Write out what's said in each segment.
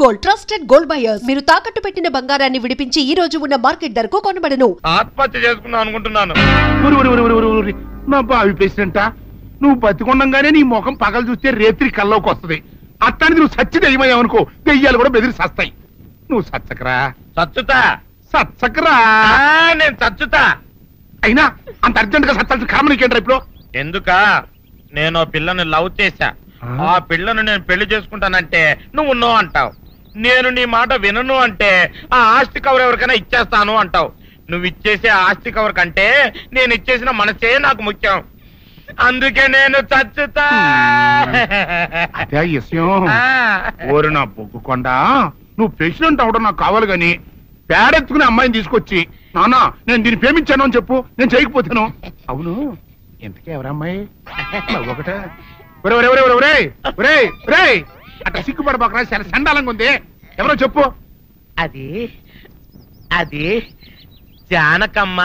Gold, trusted gold buyers. మీరు తాకట్టు పెట్టిన బంగారాన్ని విడిపించి ఈ రోజు ఉన్న మార్కెట్ ధరకు కొనబడను. ఆత్మహత్య చేసుకుందాం అనుకుంటున్నాను. నా బావి పేసినంట నువ్వు బతికొండంగానే నీ ముఖం పగలు చూస్తే రేత్రి కల్లోకి వస్తుంది. అట్టానికి నువ్వు సచ్చి దెయ్యమయ్యావనుకో దెయ్యాలు కూడా బెదిరి సస్తాయి. నువ్వు సచ్చకరా సచ్చకరా నేను చచ్చుతా. అయినా అంత అర్జెంట్ గా సచ్చాల్సిన కర్మ నీకేంట్రా ఇప్పుడు? ఎందుక నేను పిల్లను లవ్ చేశా. ఆ పిల్లను నేను పెళ్లి చేసుకుంటానంటే నువ్వు నో అంటావు. నేను నీ మాట వినను అంటే ఆ ఆస్తి కవర్ ఎవరికైనా ఇచ్చేస్తాను అంటావు. నువ్వు ఇచ్చేసే ఆస్తి కవర్ కంటే నేను ఇచ్చేసిన మనసే నాకు ముఖ్యం. అందుకే నేను చచ్చుతా. అదే విషయం. ఓరు నా బొగ్గుకొండ, నువ్వు ప్రెసిడెంట్ అవడం నాకు కావాలి గాని పేడెత్తుకునే అమ్మాయిని తీసుకొచ్చి నాన్న నేను దీన్ని ప్రేమించాను అని చెప్పు, నేను చేయకపోతాను. అవును ఎంతకే ఎవరమ్మాయి? ఒకటే అట్లా సిగ్గుపడబాకరా, చాలా సండాలంగా ఉంది. ఎవరో చెప్పు. అది అది జానకమ్మ.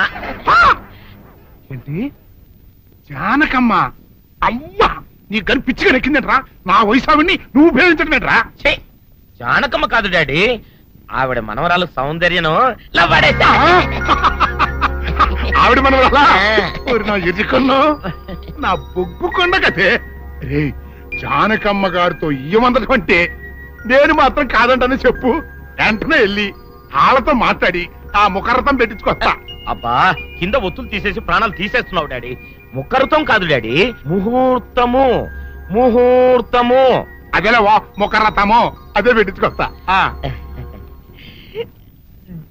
ఏంటి జానకమ్మ? అమ్మా నీ గని పిచ్చిగా నెక్కిందంటరా. నా వయసు ఆవిడ్ని నువ్వు ప్రేమించడమేట్రా? జానకమ్మ కాదు డాడీ, ఆవిడ మనవరాలు సౌందర్యను ఆవిడ మనవరాలా? నా ఎదుకుల్లో నా బొగ్గుకొండ కదే. రే జానకమ్మ గారితో ఇయ్యమందడం అంటే నేను మాత్రం కాదంటని చెప్పు. వెంటనే వెళ్ళి వాళ్ళతో మాట్లాడి ఆ ముఖరథం పెట్టించుకొస్తా. అబ్బా కింద ఒత్తులు తీసేసి ప్రాణాలు తీసేస్తున్నావు డాడీ. ముఖరథం కాదు డాడీ, ముహూర్తము. ముహూర్తము అదేలా ముఖరథము, అదే పెట్టించుకొస్తా.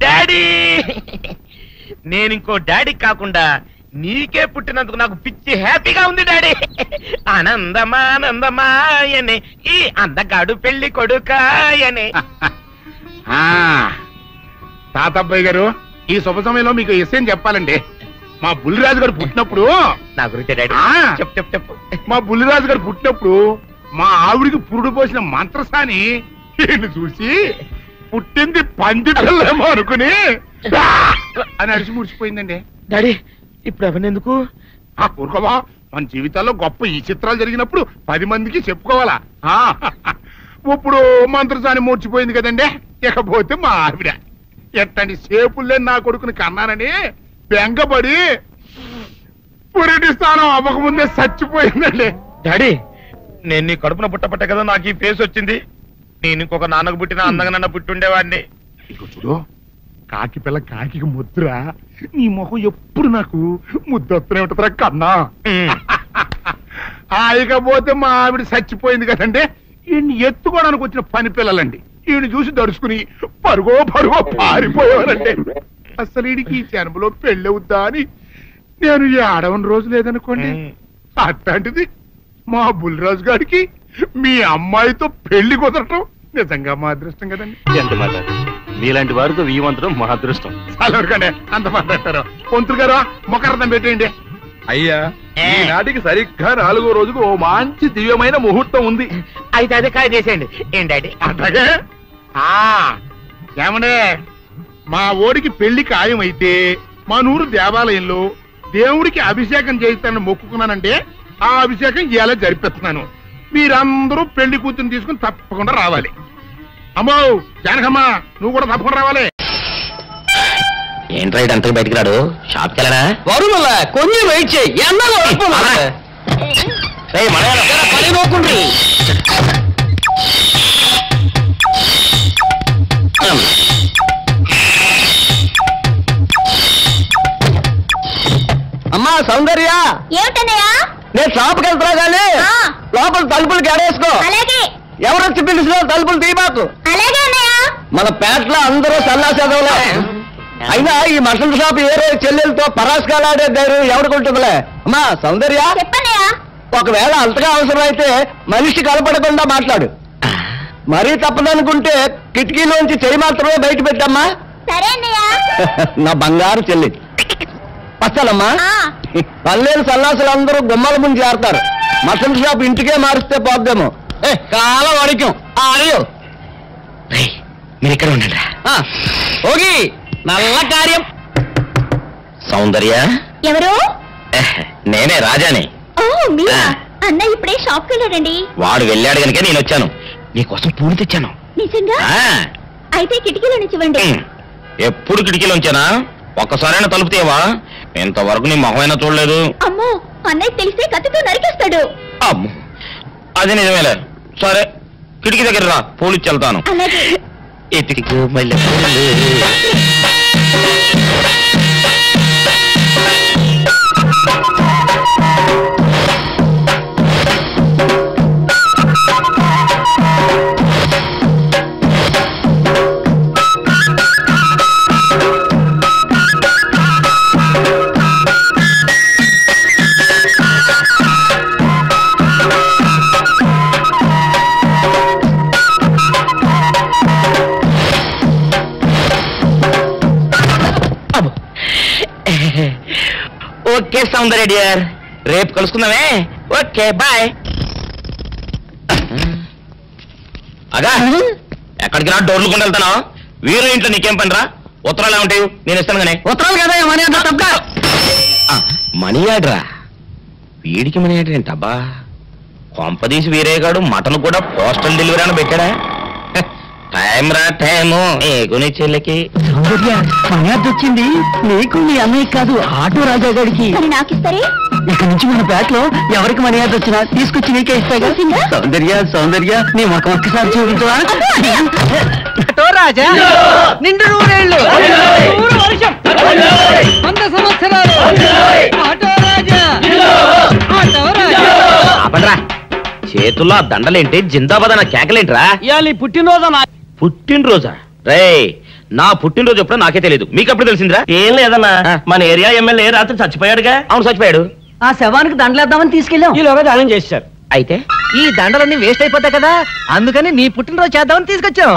డాడీ నేను ఇంకో డాడీ కాకుండా నీకే పుట్టినందుకు నాకు పిచ్చి హ్యాపీగా ఉంది డాడీ. ఆనందమానందమాయనే ఈ అందగాడు పెళ్లి కొడుకాయనే. తాతబ్బాయి గారు ఈ శుభ సమయంలో మీకు విషయం చెప్పాలండి. మా బుల్లిరాజు గారు పుట్టినప్పుడు నా గురించి డాడీ చెప్పు చెప్పు. మా బుల్లిరాజు గారు పుట్టినప్పుడు మా ఆవిడికి పురుడు పోసిన మంత్రసాని ఈయన చూసి పుట్టింది పంది పిల్లేమో అనుకుని అని అడిచి ముడిచిపోయిందండి. డాడీ ఇప్పుడు అవన్నెందుకు? ఊరుకోవా, మన జీవితాల్లో గొప్ప ఈ చిత్రాలు జరిగినప్పుడు 10 మందికి చెప్పుకోవాలా. ఇప్పుడు మంత్రసాని మూర్చిపోయింది కదండి. ఇకపోతే మా ఆవిడ ఎట్టని సేపుల్లే నా కొడుకుని కన్నానని బెంగపడి పురిటి స్థానం అవ్వకముందే చచ్చిపోయిందండి. డాడీ నేను నీ కడుపున పుట్టపట్టే కదా నాకు ఈ ఫేస్ వచ్చింది. నేను ఇంకొక నాన్నకు పుట్టిన అందంగా నన్ను పుట్టుండేవాడిని. ఇక చూడు, కాకి పిల్ల కాకి ముద్ర, నీ మొహం ఎప్పుడు నాకు ముద్దొత్తనే ఉంటుందిరా కన్నా. ఇకపోతే మా ఆవిడ చచ్చిపోయింది కదండి. ఈయన్ని ఎత్తుకోవడానికి వచ్చిన పని పిల్లలండి ఈయన చూసి దడుచుకుని పరుగో పారిపోయేవారండి. అసలు ఈడికి ఈ జన్మలో పెళ్ళవుద్దా అని నేను ఈ ఆడవని రోజు లేదనుకోండి. అట్లాంటిది మా బుల్లిరాజు గారికి మీ అమ్మాయితో పెళ్లి కుదరటం నిజంగా మా అదృష్టం కదండి. ఎంత మాట, మీలాంటి వారితో వీయమంతరం మా అదృష్టం. చాలవరకండి అంత మాట్లాడతారు. పొంతులు గారు మొకరథం పెట్టేయండి. అయ్యా ఈనాటికి సరిగ్గా 4వ రోజుకు ఓ మంచి దివ్యమైన ముహూర్తం ఉంది. అయితే అదే కాయ చేసేయండి. ఏం డాడీ? అట్లాగే ఏమండే, మా ఓడికి పెళ్లి ఖాయం అయితే మా నూరు దేవాలయంలో దేవుడికి అభిషేకం చేయిస్తానని మొక్కుకున్నానంటే ఆ అభిషేకం ఇలా జరిపిస్తున్నాను. మీరందరూ పెళ్లి కూతురు తీసుకుని తప్పకుండా రావాలి. అమ్మో జానకమ్మ నువ్వు కూడా తప్పకుండా రావాలి. ఏంట్రా అంతా బయటికి రాడు? షాప్కి వెళ్ళనా? కొంచెం వెయిట్ చేయి. అమ్మా సౌందర్య, ఏమిటన్నయ్యా? నేను షాప్కి వెళ్తున్నా గానీ లోపల తలుపులు గడేసుకో. ఎవరొచ్చి పిలిచినా తలుపులు తీయబాకు. మన పేటలో అందరూ సన్నాసేదవులే. అయినా ఈ మటన్ షాప్ ఏ రోజు చెల్లెలతో పరాస్కాలాడే ధైర్యం ఎవరికుంటుందిలే. అమ్మా సౌందర్య, ఒకవేళ అంతగా అవసరమైతే మనిషి కలపడకుండా మాట్లాడు. మరీ తప్పదనుకుంటే కిటికీలోంచి చెయ్యి మాత్రమే బయట పెట్టమ్మా. నా బంగారు చెల్లి. వస్తానమ్మా. పల్లెలు సన్నాసులందరూ గుమ్మల ముందు చేరతారు. మటన్ షాప్ ఇంటికే మారిస్తే పోద్దేమో. కాలం అడికం అడియో. మీరు ఇక్కడ ఉండండి. ఓగి నల్ల కార్యం. సౌందర్య ఎవరు? నేనే రాజాని. అన్న ఇప్పుడే షాప్కి వెళ్ళాడండి. వాడు వెళ్ళాడు కనుక నేను వచ్చాను. నీకోసం పూలు తెచ్చాను. నిజంగా? అయితే కిటికీలో నిచ్చివ్వండి. ఎప్పుడు కిటికీలోంచేనా? ఒక్కసారైనా తలుపు తీయవా? ఇంతవరకు నీ మొహమైనా చూడలేదు. అమ్మో, అన్నయ్య తెలిస్తే కత్తితో నరికేస్తాడు. అమ్మో, అది నిజమేలే. సరే, కిటికీ దగ్గర రా, పోలీసు వెళ్తాను. అలాగే. ఓకే సౌందర్య డియర్, రేపు కలుసుకుందామే. Okay bye. అగా ఎక్కడికి రా, డోర్లు కొండ వెళ్తాను. వీరు ఇంట్లో నీకేం పని రా? ఉత్తరాలు ఏమంటాయి? నేను ఇస్తాను కానీ. ఉత్తరాలు కదా మనీ ఆర్డర్. మనీ ఆర్డరా? వీడికి మనీ ఆర్డర్ ఏంటబ్బా? కొంపదీసి వీరేగాడు మటన్ కూడా పోస్టల్ డెలివరీ అని పెట్టాడా? టైం రా టైము నీ చెల్లెకి. మనీ ఆర్డర్ వచ్చింది నీకు, నీ అన్నయ్య కాదు, ఆటో రాజా గారికి. నాకిస్తారే? ఇక్కడ నుంచి మన పేట లో ఎవరికి మనీ ఆర్డర్ వచ్చినా తీసుకొచ్చి నీకే ఇస్తాగా. సౌందర్య సౌందర్య, నీ ముఖం ఒక్కసారి చూపించవా? ఆటో రాజా నిండు నూరేళ్ళు, 100 వర్షం, 100 సంవత్సరాలు. ఆటో రాజా, ఆటో రాజా. ఆపండ్రా, చేతుల్లో ఆ దండలేంటి? జిందాబాద్ అన్న కేకలేంట్రా? ఇవాళ పుట్టినరోజు. పుట్టినరోజా? రే, నా పుట్టినరోజు ఎప్పుడో నాకే తెలియదు, మీకు ఎప్పుడు తెలిసిందిరా? ఏం లేదన్నా, మన ఏరియా ఎమ్మెల్యే రాత్రి చచ్చిపోయాడుగా. అవును, చచ్చిపోయాడు. ఆ శవానికి దండలేద్దామని తీసుకెళ్ళాం. ఈలోగా దానం చేశారు. అయితే ఈ దండలన్నీ వేస్ట్ అయిపోతాయి కదా, అందుకని నీ పుట్టినరోజు చేద్దామని తీసుకొచ్చాం.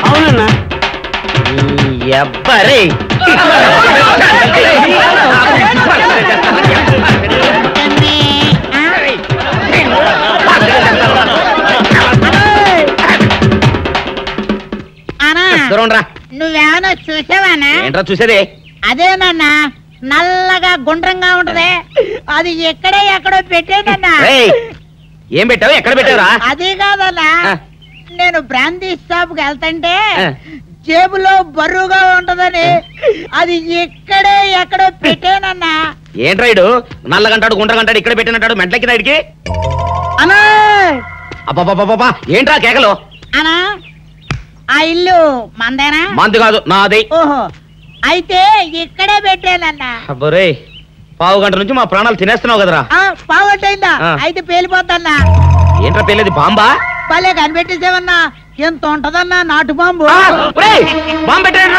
అవునన్నా. ఎవ్వరే నువ్వేమన్నా చూసావానా? ఏంట్రా చూసేది? అదేనన్నా, నల్లగా గుండ్రంగా ఉంటది, అది ఎక్కడో పెట్టేనన్నా. ఏం పెట్టావు? ఎక్కడ పెట్టావురా? అది కాదన్నా, నేను బ్రాందీ షాప్ కి వెళ్తుంటే జేబులో బరువుగా ఉంటదని అది ఎక్కడో పెట్టానన్నా. ఏంట్రా ఇడు నల్లగంటాడు గుండ్రగంటాడు ఇక్కడ పెట్టినట్టాడు మెంట్లకి రైడ్కి? అన్నా అబ్బా, ఏంట్రా కేకలు? అన్నా, ఆ ఇల్లు మందేనా? మంది కాదు, నాది. ఓహో, అయితే ఇక్కడే పెట్టానన్నా. అబ్బరే, పావు గంట నుంచి మా ప్రాణాలు తినేస్తున్నావు కదరా. పావుగంటైందా? అయితే పేలిపోతాన్నా. ఏంట్రా పేలేది? బాంబా? భలే కనిపెట్టేసేవన్నా, ఎంత ఉంటదన్నా నాటు బాంబు. బాంబు పెట్టాడు.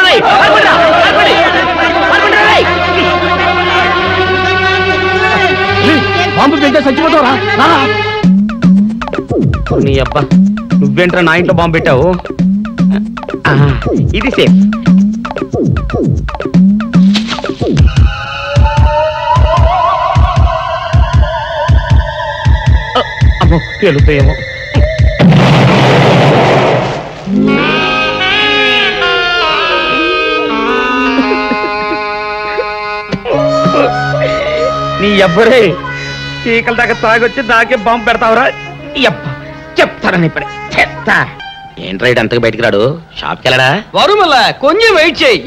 బాంబు పెడితే చచ్చిపోతావరా? నీ అబ్బా, నువ్వేంట్రా నా ఇంట్లో బాంబు పెట్టావు? ఇది సేఫ్. అమ్మో, పేలుతాయేమో. నీ ఎవ్వరే చీకల దాకా తాగొచ్చి నాకే బాంబు పెడతావురా? చెప్తారని ఇప్పుడే చెప్తా. ఏంట్రా ఇటు అంతగా బయటికి రాడు? షాప్కి వెళ్ళడా? వరుమల కొంచెం వెయిట్ చేయి.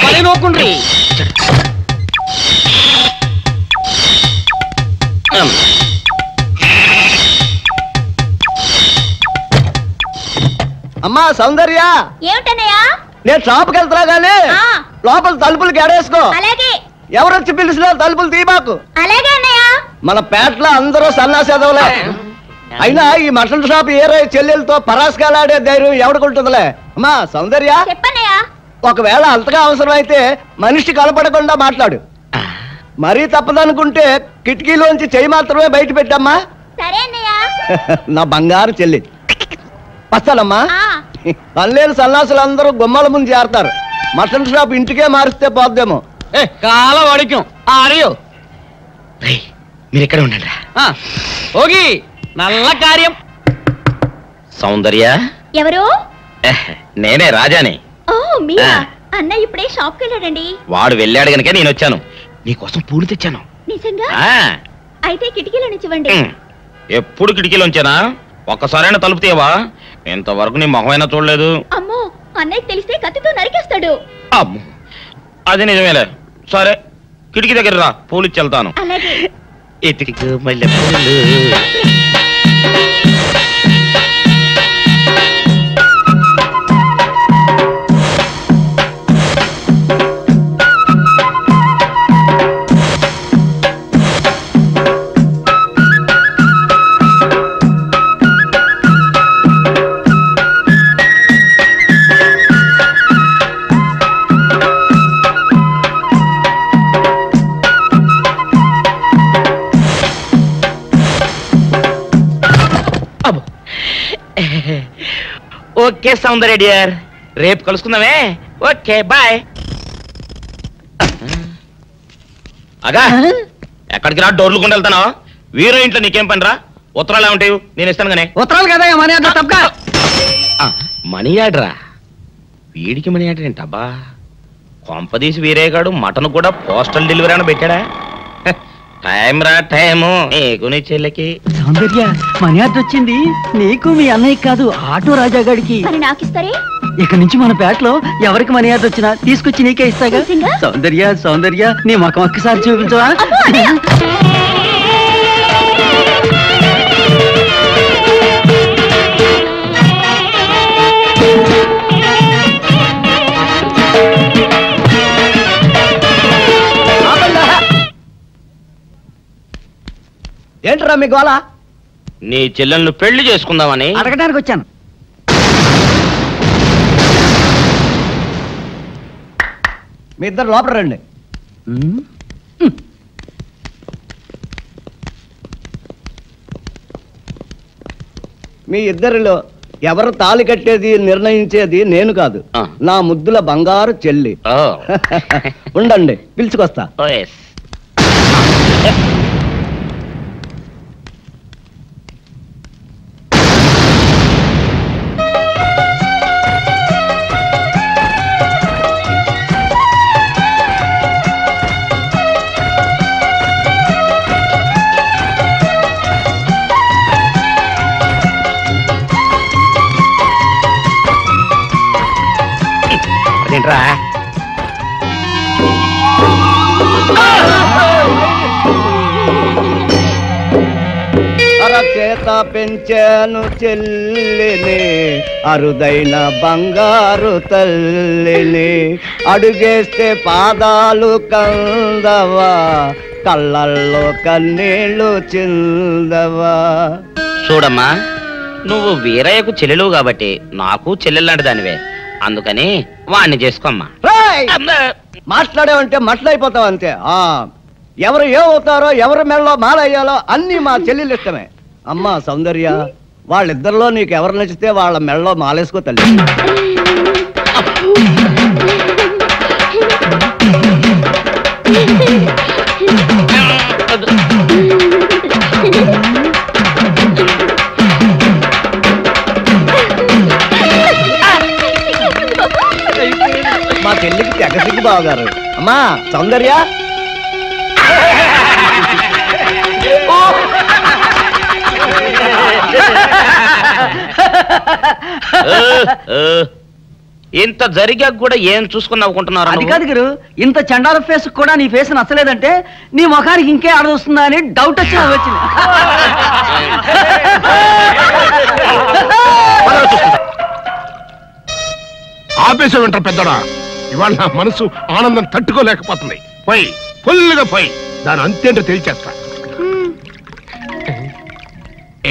పని నోకుండ్రి. అమ్మా సౌందర్య, ఏమిటన్నయ్యా? నేను షాప్కి వెళ్తున్నా గానీ లోపల తలుపులు గడేసుకో. అలాగే. ఎవరొచ్చి పిలిచినా తలుపులు తీయబాకు. అలాగే అన్నయ్య. మన పేటలో అందరూ సన్నాసేదవులే. అయినా ఈ మటన్ షాప్ ఏరే చెల్లెలతో పరాస్కాలాడే ధైర్యం ఎవడుకుంటుందిలే. అమ్మా సౌందర్య, చెప్పన్నయ్యా. ఒకవేళ అంతగా అవసరం అయితే మనిషి కనపడకుండా మాట్లాడు. మరీ తప్పదనుకుంటే కిటికీలోంచి చెయ్యి మాత్రమే బయట పెట్టమ్మా. సరే అన్నయ్య. నా బంగారు చెల్లి. వస్తానమ్మా. పల్లెలు సన్నాసులు అందరూ గుమ్మల ముందు చేరతారు. మటన్ షాప్ ఇంటికే మారిస్తే పోద్దేమో. కాల వడికం ఆరియో. మీరు ఎక్కడ ఉండండి. ఓగి నల్ల కార్యం. సౌందర్య ఎవరు? నేనే రాజాని. ఓ మీరా? అన్నయ్య ఇప్పుడే షాప్ కి వెళ్ళాడండి. వాడు వెళ్ళాడు గనుక నేను వచ్చాను. నీకోసం పూలు తెచ్చాను. నిజంగా? అయితే కిటికీలో నుంచి ఇవ్వండి. ఎప్పుడు కిటికీలోంచేనా? ఒక్కసారైనా తలుపు తీయవా? ఇంతవరకు నీ మొహమైనా చూడలేదు. అమ్మో అన్నయ్య తెలిస్తే కత్తితో నరికేస్తాడు. అమ్మో అది నిజమేలే. సరే కిటికీ దగ్గర రా, పూలు ఇచ్చి వెళ్తాను. అలాగే. ఎతికి మల్లె పూలు. ఓకే సౌందర్య డియర్, రేపు కలుసుకుందామే. Okay bye. అగా ఎక్కడికి రా, డోర్లు కొండ వెళ్తానా? వీరో ఇంట్లో నీకేం పని రా? ఉత్తరాలు ఏమంటావు? నేను ఇస్తాను కానీ. ఉత్తరాలు కదా మనీ ఆర్డర్ తప్ప. మనీ ఆర్డరా? వీడికి మనీ ఆర్డర్ ఏంటబ్బా? కొంపదీసి వీరేగాడు మటన్ కూడా పోస్టల్ డెలివరీ అని పెట్టాడా? టైం రా టైము నీకు నీ చెల్లెకి. సౌందర్య మనీ ఆర్డర్ వచ్చింది నీకు మీ అన్నయ్య కాదు, ఆటో రాజా గారికి. మరి నాకిస్తారే? ఇక నుంచి మన పేటలో ఎవరికి మనీ ఆర్డర్ వచ్చినా తీసుకొచ్చి నీకే ఇస్తాగా. సౌందర్య సౌందర్య నీ ముఖం ఒక్కసారి చూపించవా? ఏంట్రా మీ గోళ? నీ చెల్లెలను పెళ్లి చేసుకుందామని అడగడానికి వచ్చాను. మీ ఇద్దరు లోపల రండి. మీ ఇద్దరిలో ఎవరు తాళి కట్టేది నిర్ణయించేది నేను కాదు, నా ముద్దుల బంగారు చెల్లి. ఉండండి పిలుచుకొస్తా. ఏంట్రా అరచేత పెంచాను చెల్లిని, అరుదైన బంగారు తల్లిని, అడుగేస్తే పాదాలు కందవా, కళ్ళల్లో కన్నీళ్లు చిందవా. చూడమ్మా, నువ్వు వీరయ్యకు చెల్లెలు కాబట్టి నాకు చెల్లెల్లాంటి దానివే, అందుకని వాణ్ణి చేసుకోమ్మా. మాట్లాడేవంటే మట్లయిపోతావు అంతే. ఎవరు ఏమవుతారో ఎవరి మెడలో మాలయ్యాలో అన్ని మా చెల్లెలు ఇష్టమే. అమ్మా సౌందర్య, వాళ్ళిద్దరిలో నీకు ఎవరు నచ్చితే వాళ్ళ మెడలో మాలేసుకో తల్లి. మా చెల్లికి తెగ సిగ్గు బావగారు. అమ్మా సౌందర్య, ఇంత జరిగాక కూడా ఏం చూసుకుని నవ్వుకుంటున్నారు? అది కాదు గురు, ఇంత చండాల ఫేస్ కూడా నీ ఫేస్ నచ్చలేదంటే నీ ముఖానికి ఇంకే ఆడదొస్తుందా అని డౌట్ వచ్చి వచ్చింది. ఆపేసే వింటారు పెద్దడా, ఇవాళ నా మనసు ఆనందం తట్టుకోలేకపోతుంది. పోయి ఫుల్గా పోయి దాని అంతేంటో తేల్చేస్తా.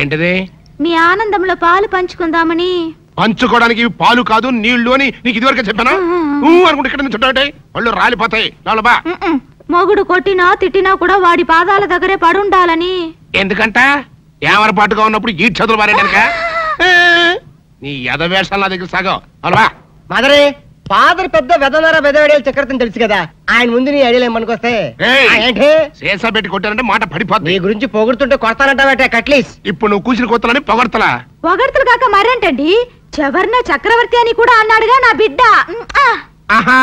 ఏంటిది? మీ ఆనందంలో పాలు పంచుకుందామని. పంచుకోవడానికి పాలు కాదు నీళ్లు అని నీకు ఇదివరకే చెప్పానా? అనుకుంటే ఇక్కడ నుంచి చుట్టాటే వాళ్ళు రాలిపోతాయి. లోలబా, మొగుడు కొట్టినా తిట్టినా కూడా వాడి పాదాల దగ్గరే పడుండాలని. ఎందుకంట ఏమరపాటుగా ఉన్నప్పుడు ఈ చదువులు మారేడానిక? నీ ఎదవేషాలు నా దగ్గర సాగవు. అలవా మదరే, ఫాదర్ పెద్ద వెదనర వెదవేడేలు చక్రవర్తిని తెలుసు కదా, ఆయన ముందు నీ ఐడియాలు ఏమనుకొస్తే ఏంటి శేషా పెట్టి కొట్టారంటే మాట పడిపోతుంది. నీ గురించి పొగుడుతుంటే కొడతానంటావట కట్లీస్. ఇప్పుడు నువ్వు కూసిన కొత్తలని పొగడతలా? పొగడతలు కాక మరేంటండి, చవర్ణ చక్రవర్తి అని కూడా అన్నాడుగా నా బిడ్డ. ఆహా,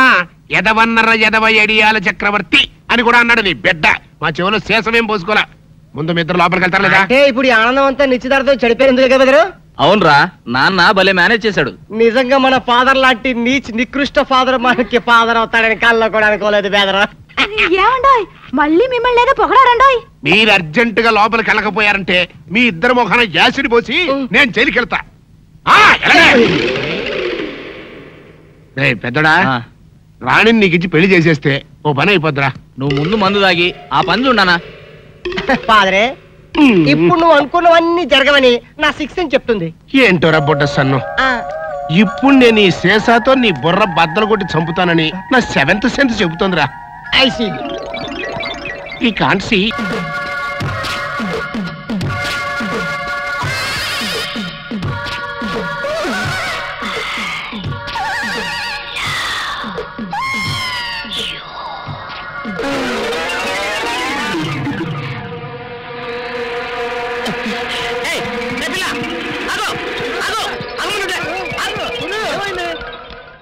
ఎదవన్నర ఎదవ ఎడియాల చక్రవర్తి అని కూడా అన్నాడు నీ బిడ్డ. మా చెవులో శేషమేం పోసుకోలే. ముందు మీ ఇద్దరు లోపలికి వెళ్తారు లేదా? అంటే ఇప్పుడు ఈ ఆనందం అంతా నిశ్చితార్థం చెడిపోయింది కదా బెదరు. అవునరా, నాన్న భలే మేనేజ్ చేశాడు. నిజంగా మన ఫాదర్ లాంటి నికృష్ట ఫాదర్ మనకి ఫాదర్ అవుతాడని కళ్ళలో కూడా అనుకోలేదు బెదరు. ఏమండోయ్ మళ్ళీ మిమ్మల్ని ఏదో పొగడారండోయ్. మీరు అర్జెంట్ గా లోపలికి వెళ్ళకపోయారంటే మీ ఇద్దరు ముఖాన యాసిడ్ పోసి నేను జైలుకి వెళ్తా. పెద్దడా, రాణిని నీకు ఇచ్చి పెళ్లి చేసేస్తే ఓ పని అయిపోద్దిరా. నువ్వు ముందు మందు తాగి ఆ పని చూడనా. ఫాదరే, ఇప్పుడు నువ్వు అనుకున్నవన్నీ జరగవని నా సిక్స్ అని చెప్తుంది. ఏంటోరా బొడ్డ సన్ను, ఇప్పుడు నేను ఈ శేషాతో నీ బుర్ర బద్దలు కొట్టి చంపుతానని నా 7th సెన్స్ చెబుతోందిరా. ఐ సీ ఈ కాన్సీ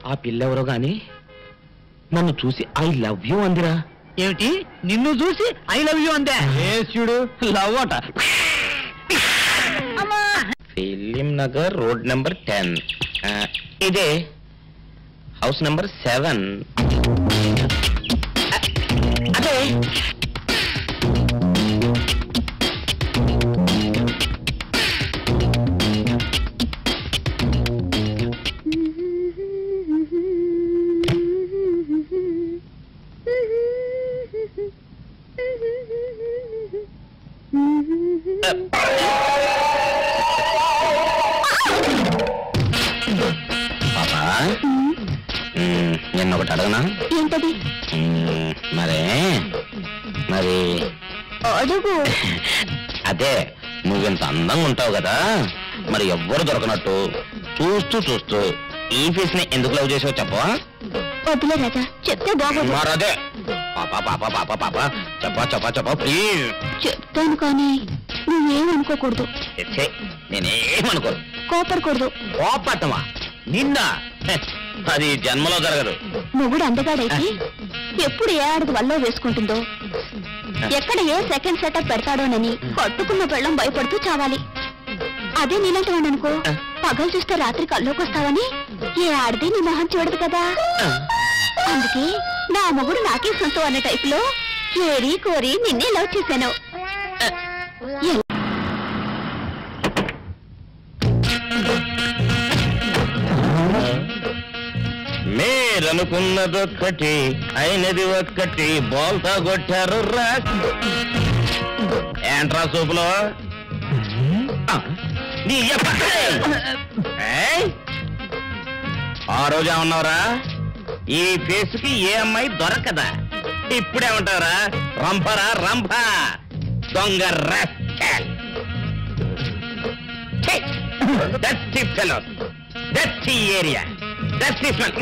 ఆ పిల్లెవరో గాని నన్ను చూసి ఐ లవ్ యూ అందిరా. ఏమిటి, నిన్ను చూసి ఐ లవ్ యూ అందే? చూడు, లవ్ అట. Film Nagar road number 10. ఇదే హౌస్ నెంబర్ 7. అదే పాపా, నిన్న ఒకటి అడగనా? ఏంటది? మరి అడుగు. అదే, నువ్వింత అందంగా ఉంటావు కదా, మరి ఎవ్వరు దొరకనట్టు చూస్తూ చూస్తూ ఈ ఫేస్ ని ఎందుకు లవ్ చేసావు చెప్పవా? వద్దులే రాజా, చెప్తే బాగోదు. మరదే పాపా పాపా పాపా పాపా చెప్పా చెప్పా చెప్పా ప్లీజ్. చెప్తాను కానీ నువ్వేమనుకోకూడదు. నేనేమనుకోను. కోపడకూడదు. కోపట్టమా నిన్న? అది జన్మలో జరగదు. మొగుడు అందగాడైతే ఎప్పుడు ఏ ఆడది వల్ల వేసుకుంటుందో, ఎక్కడ ఏ సెకండ్ సెటప్ పెడతాడోనని పట్టుకున్న పెళ్ళం భయపడుతూ చావాలి. అదే నీలాంటి వాడు అనుకో, పగలు చూస్తే రాత్రి కల్లోకి వస్తావని ఏ ఆడది నీ మొహం చూడదు కదా. అందుకే నా మొగుడు నాకే సొంతం అనే టైపులో ఏరి కోరి నిన్నే లవ్ చేశాను. మీరనుకున్నదొక్కటి అయినది ఒక్కటి, బోల్తా కొట్టారు రా. ఏంట్రా సూపులో ఆ రోజు ఏమన్నావురా? ఈ ఫేస్కి ఏ అమ్మాయి దొరకదా? ఇప్పుడేమంటారా? రంపరా రంప, దొంగ rascal, dirty fellow, dirty area, dirty smell.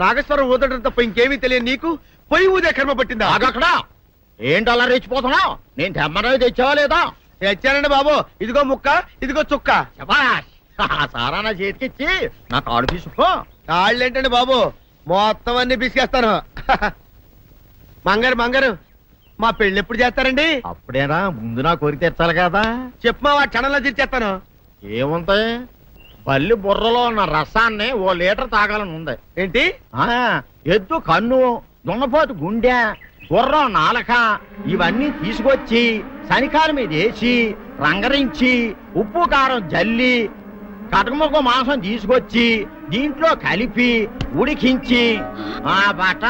నాగేశ్వరం ఊదటం తప్ప ఇంకేమీ తెలియదు నీకు, పొయ్యి ఊదే కర్మ పట్టిందా? అక్కడ ఏంటి అలా రెచ్చిపోతున్నావు? నేను తెమ్మనవి తెచ్చావా లేదా? తెచ్చానండి బాబు, ఇదిగో ముక్క, ఇదిగో చుక్క. సారా నా చేతికిచ్చి నా కాడు తీసుకో. కాళ్ళేంటండి బాబు, మొత్తం అన్ని పిసికేస్తాను. మంగారు మంగారు, మా పెళ్ళి ఎప్పుడు చేస్తారండి? అప్పుడేనా, ముందు నా కోరిక తెచ్చాలి కదా. చెప్పు మా క్షణంలో తీర్చేస్తాను. ఏముంటాయి, బల్లి బుర్రలో ఉన్న రసాన్ని ఓ లీటర్ తాగాలని ఉంది. ఏంటి? ఎద్దు కన్ను, దున్నపోతు గుండె, గుర్రం నాలక, ఇవన్నీ తీసుకొచ్చి శనికాల మీద వేసి రంగరించి ఉప్పు కారం జల్లి కటకముక్క మాంసం తీసుకొచ్చి దీంట్లో కలిపి ఉడికించి ఆ బట్ట